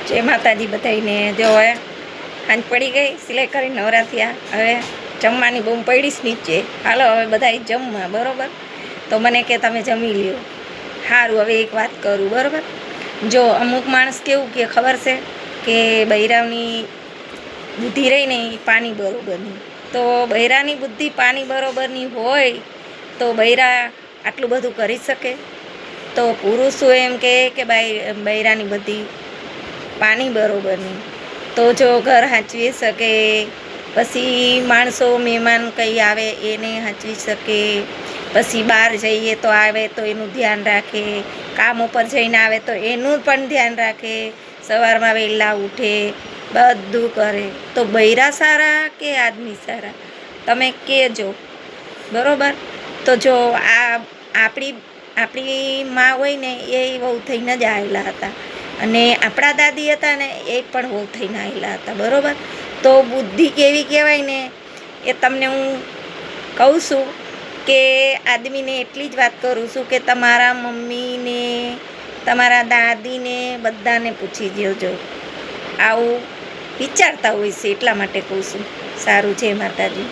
જય માતાજી બધાઈને. જો હવે સાંજ પડી ગઈ, સિલાઈ કરી નવરા થયા. હવે જમવાની બૂમ પડીશ નીચે. હાલો હવે બધા જમવા, બરાબર. તો મને કે તમે જમી લ્યો. સારું, હવે એક વાત કરું, બરાબર. જો અમુક માણસ કેવું કે ખબર છે કે બૈરાવની બુદ્ધિ રહી ને એ પાણી બરોબરની. તો બૈરાની બુદ્ધિ પાણી બરોબરની હોય તો બૈરા આટલું બધું કરી શકે? તો પુરુષો એમ કે બૈરાની બધી પાણી બરોબરની, તો જો ઘર સાચવી શકે, પછી માણસો મહેમાન કંઈ આવે એને સાચવી શકે, પછી બહાર જઈએ તો આવે તો એનું ધ્યાન રાખે, કામ ઉપર જઈને આવે તો એનું પણ ધ્યાન રાખે, સવારમાં વહેલા ઉઠે, બધું કરે. તો બૈરા સારા કે આદમી સારા? તમે કહેજો, બરાબર. તો જો આપણી માં હોય ને એ વહુ થઈને જ આવેલા હતા, અને આપણા દાદી હતા ને એ પણ વહુ થઈને આવેલા હતા, બરાબર. તો બુદ્ધિ કેવી કહેવાય ને એ તમને હું કહું છું કે આદમીને એટલી જ વાત કરું છું કે તમારા મમ્મીને, તમારા દાદીને બધાને પૂછી જોજો. આવું વિચારતા હોય છે એટલા માટે કહું છું. સારું, જય માતાજી.